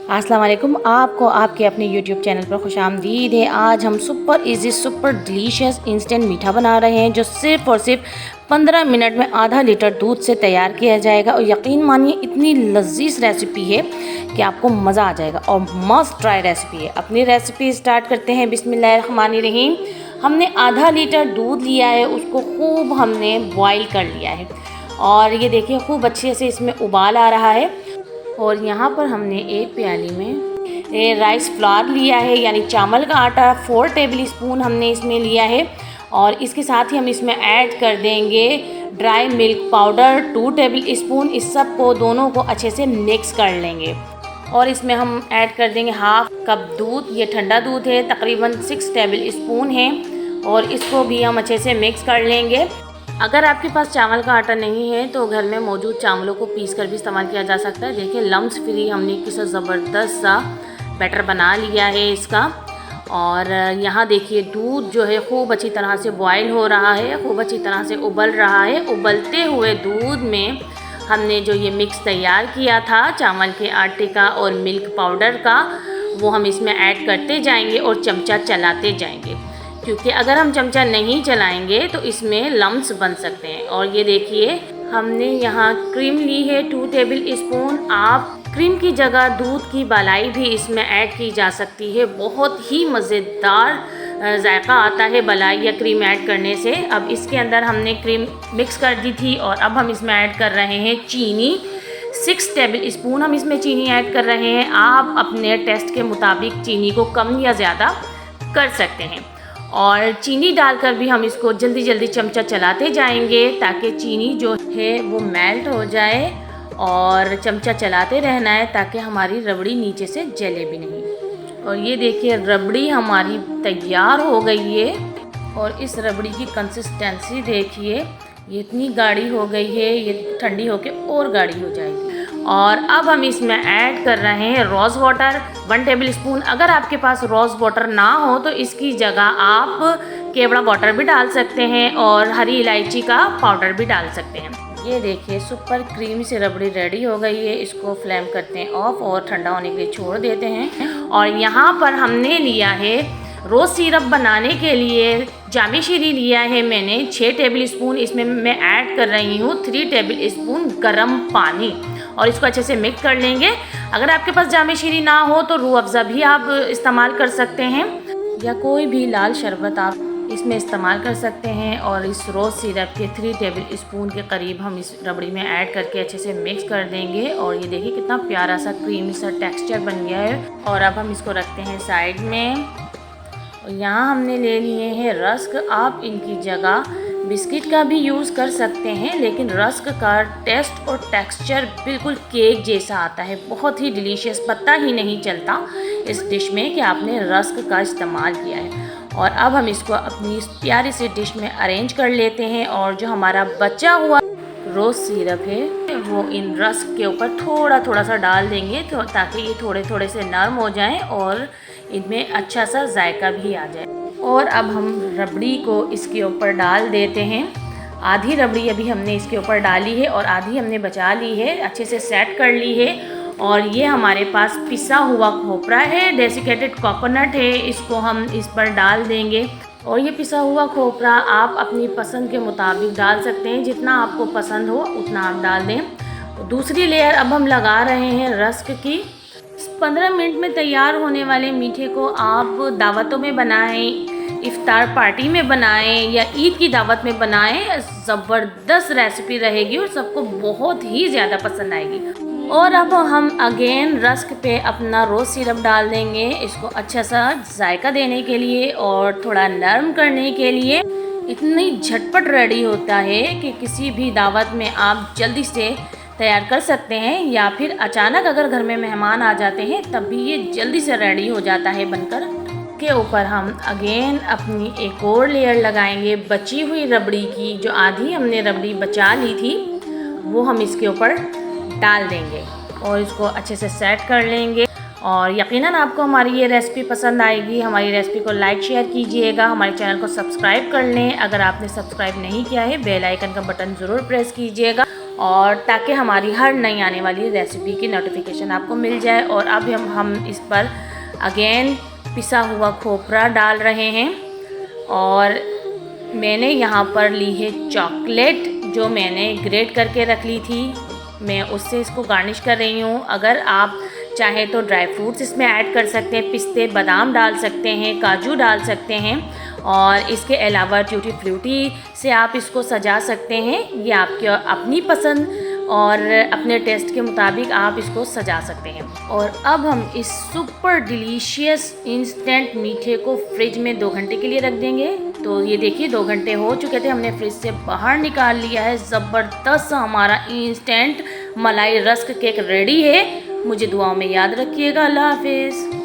अस्सलाम वालेकुम। आपको आपके अपने यूट्यूब चैनल पर खुशामदीद है। आज हम super easy super delicious instant मीठा बना रहे हैं जो सिर्फ़ और सिर्फ 15 मिनट में आधा लीटर दूध से तैयार किया जाएगा। और यकीन मानिए इतनी लजीज रेसिपी है कि आपको मज़ा आ जाएगा और मस्ट ट्राई रेसिपी है। अपनी रेसिपी स्टार्ट करते हैं। बिस्मिल्लाहिर्रहमानिर्रहीम। हमने आधा लीटर दूध लिया है, उसको खूब हमने बॉईल कर लिया है और ये देखिए खूब अच्छे से इसमें उबाल आ रहा है। और यहाँ पर हमने एक प्याली में राइस फ्लावर लिया है, यानी चावल का आटा 4 टेबल स्पून हमने इसमें लिया है। और इसके साथ ही हम इसमें ऐड कर देंगे dry milk powder 2 table spoon. इस सब को दोनों को अच्छे से मिक्स कर लेंगे। और इसमें हम ऐड कर देंगे हाफ कप दूध। ये ठंडा दूध है, तकरीबन 6 टेबल स्पून है। और इसको भी हम अच्छे से मिक्स कर लेंगे। अगर आपके पास चावल का आटा नहीं है तो घर में मौजूद चावलों को पीस कर भी इस्तेमाल किया जा सकता है। देखिए लम्स फ्री हमने किसी ज़बरदस्त सा बैटर बना लिया है इसका। और यहाँ देखिए दूध जो है खूब अच्छी तरह से बॉयल हो रहा है, खूब अच्छी तरह से उबल रहा है। उबलते हुए दूध में हमने जो ये मिक्स तैयार किया था चावल के आटे का और मिल्क पाउडर का, वो हम इसमें ऐड करते जाएंगे और चमचा चलाते जाएंगे, क्योंकि अगर हम चमचा नहीं चलाएंगे तो इसमें लम्स बन सकते हैं। और ये देखिए हमने यहाँ क्रीम ली है 2 टेबल स्पून। आप क्रीम की जगह दूध की मलाई भी इसमें ऐड की जा सकती है। बहुत ही मज़ेदार जायका आता है मलाई या क्रीम ऐड करने से। अब इसके अंदर हमने क्रीम मिक्स कर दी थी और अब हम इसमें ऐड कर रहे हैं चीनी। 6 टेबल स्पून हम इसमें चीनी ऐड कर रहे हैं। आप अपने टेस्ट के मुताबिक चीनी को कम या ज़्यादा कर सकते हैं। और चीनी डालकर भी हम इसको जल्दी जल्दी चमचा चलाते जाएंगे ताकि चीनी जो है वो मेल्ट हो जाए। और चमचा चलाते रहना है ताकि हमारी रबड़ी नीचे से जले भी नहीं। और ये देखिए रबड़ी हमारी तैयार हो गई है। और इस रबड़ी की कंसिस्टेंसी देखिए, ये इतनी गाढ़ी हो गई है, ये ठंडी होके और गाढ़ी हो जाएगी। और अब हम इसमें ऐड कर रहे हैं रोज़ वाटर 1 टेबल स्पून। अगर आपके पास रोज़ वाटर ना हो तो इसकी जगह आप केवड़ा वाटर भी डाल सकते हैं और हरी इलायची का पाउडर भी डाल सकते हैं। ये देखिए सुपर क्रीमी से रबड़ी रेडी हो गई है। इसको फ्लेम करते हैं ऑफ और ठंडा होने के लिए छोड़ देते हैं। और यहाँ पर हमने लिया है रोज़ सिरप बनाने के लिए जामी शीरी लिया है मैंने 6 टेबल स्पून। इसमें मैं ऐड कर रही हूँ 3 टेबल स्पून गर्म पानी और इसको अच्छे से मिक्स कर लेंगे। अगर आपके पास जामी शीरी ना हो तो रूह अफ़ज़ा भी आप इस्तेमाल कर सकते हैं या कोई भी लाल शरबत आप इसमें इस्तेमाल कर सकते हैं। और इस रोज़ सिरप के 3 टेबल स्पून के करीब हम इस रबड़ी में ऐड करके अच्छे से मिक्स कर देंगे। और ये देखिए कितना प्यारा सा क्रीमी सा टेक्सचर बन गया है। और अब हम इसको रखते हैं साइड में। यहाँ हमने ले लिए हैं रस्क। आप इनकी जगह बिस्किट का भी यूज़ कर सकते हैं, लेकिन रस्क का टेस्ट और टेक्सचर बिल्कुल केक जैसा आता है। बहुत ही डिलीशियस, पता ही नहीं चलता इस डिश में कि आपने रस्क का इस्तेमाल किया है। और अब हम इसको अपनी इस प्यारी सी डिश में अरेंज कर लेते हैं। और जो हमारा बचा हुआ रोज़ सिरप है वो इन रस्क के ऊपर थोड़ा थोड़ा सा डाल देंगे तो ताकि ये थोड़े थोड़े से नरम हो जाएं और इनमें अच्छा सा जायका भी आ जाए। और अब हम रबड़ी को इसके ऊपर डाल देते हैं। आधी रबड़ी अभी हमने इसके ऊपर डाली है और आधी हमने बचा ली है, अच्छे से सेट कर ली है। और ये हमारे पास पिसा हुआ खोपरा है, डेसिकेटेड कोकोनट है, इसको हम इस पर डाल देंगे। और ये पिसा हुआ खोपरा आप अपनी पसंद के मुताबिक डाल सकते हैं, जितना आपको पसंद हो उतना आप डाल दें। दूसरी लेयर अब हम लगा रहे हैं रस्क की। 15 मिनट में तैयार होने वाले मीठे को आप दावतों में बनाएं, इफ्तार पार्टी में बनाएं या ईद की दावत में बनाएं। ज़बरदस्त रेसिपी रहेगी और सबको बहुत ही ज़्यादा पसंद आएगी। और अब हम अगेन रस्क पे अपना रोज़ सिरप डाल देंगे, इसको अच्छा सा जायका देने के लिए और थोड़ा नरम करने के लिए। इतनी झटपट रेडी होता है कि किसी भी दावत में आप जल्दी से तैयार कर सकते हैं, या फिर अचानक अगर घर में मेहमान आ जाते हैं तब भी ये जल्दी से रेडी हो जाता है बनकर। के ऊपर हम अगेन अपनी एक और लेयर लगाएंगे बची हुई रबड़ी की। जो आधी हमने रबड़ी बचा ली थी वो हम इसके ऊपर डाल देंगे और इसको अच्छे से सेट कर लेंगे। और यकीनन आपको हमारी ये रेसिपी पसंद आएगी। हमारी रेसिपी को लाइक शेयर कीजिएगा, हमारे चैनल को सब्सक्राइब कर लें। अगर आपने सब्सक्राइब नहीं किया है बेल आइकन का बटन ज़रूर प्रेस कीजिएगा और ताकि हमारी हर नई आने वाली रेसिपी की नोटिफिकेशन आपको मिल जाए। और अब हम इस पर अगेन पिसा हुआ खोपरा डाल रहे हैं और मैंने यहाँ पर ली है चॉकलेट जो मैंने ग्रेट करके रख ली थी, मैं उससे इसको गार्निश कर रही हूँ। अगर आप चाहें तो ड्राई फ्रूट्स इसमें ऐड कर सकते हैं, पिस्ते बादाम डाल सकते हैं, काजू डाल सकते हैं और इसके अलावा ट्यूटी फ्रूटी से आप इसको सजा सकते हैं। ये आपकी अपनी पसंद और अपने टेस्ट के मुताबिक आप इसको सजा सकते हैं। और अब हम इस सुपर डिलीशियस इंस्टेंट मीठे को फ्रिज में 2 घंटे के लिए रख देंगे। तो ये देखिए 2 घंटे हो चुके थे, हमने फ्रिज से बाहर निकाल लिया है। ज़बरदस्त हमारा इंस्टेंट मलाई रस्क केक रेडी है। मुझे दुआओं में याद रखिएगा। अल्लाह हाफिज़।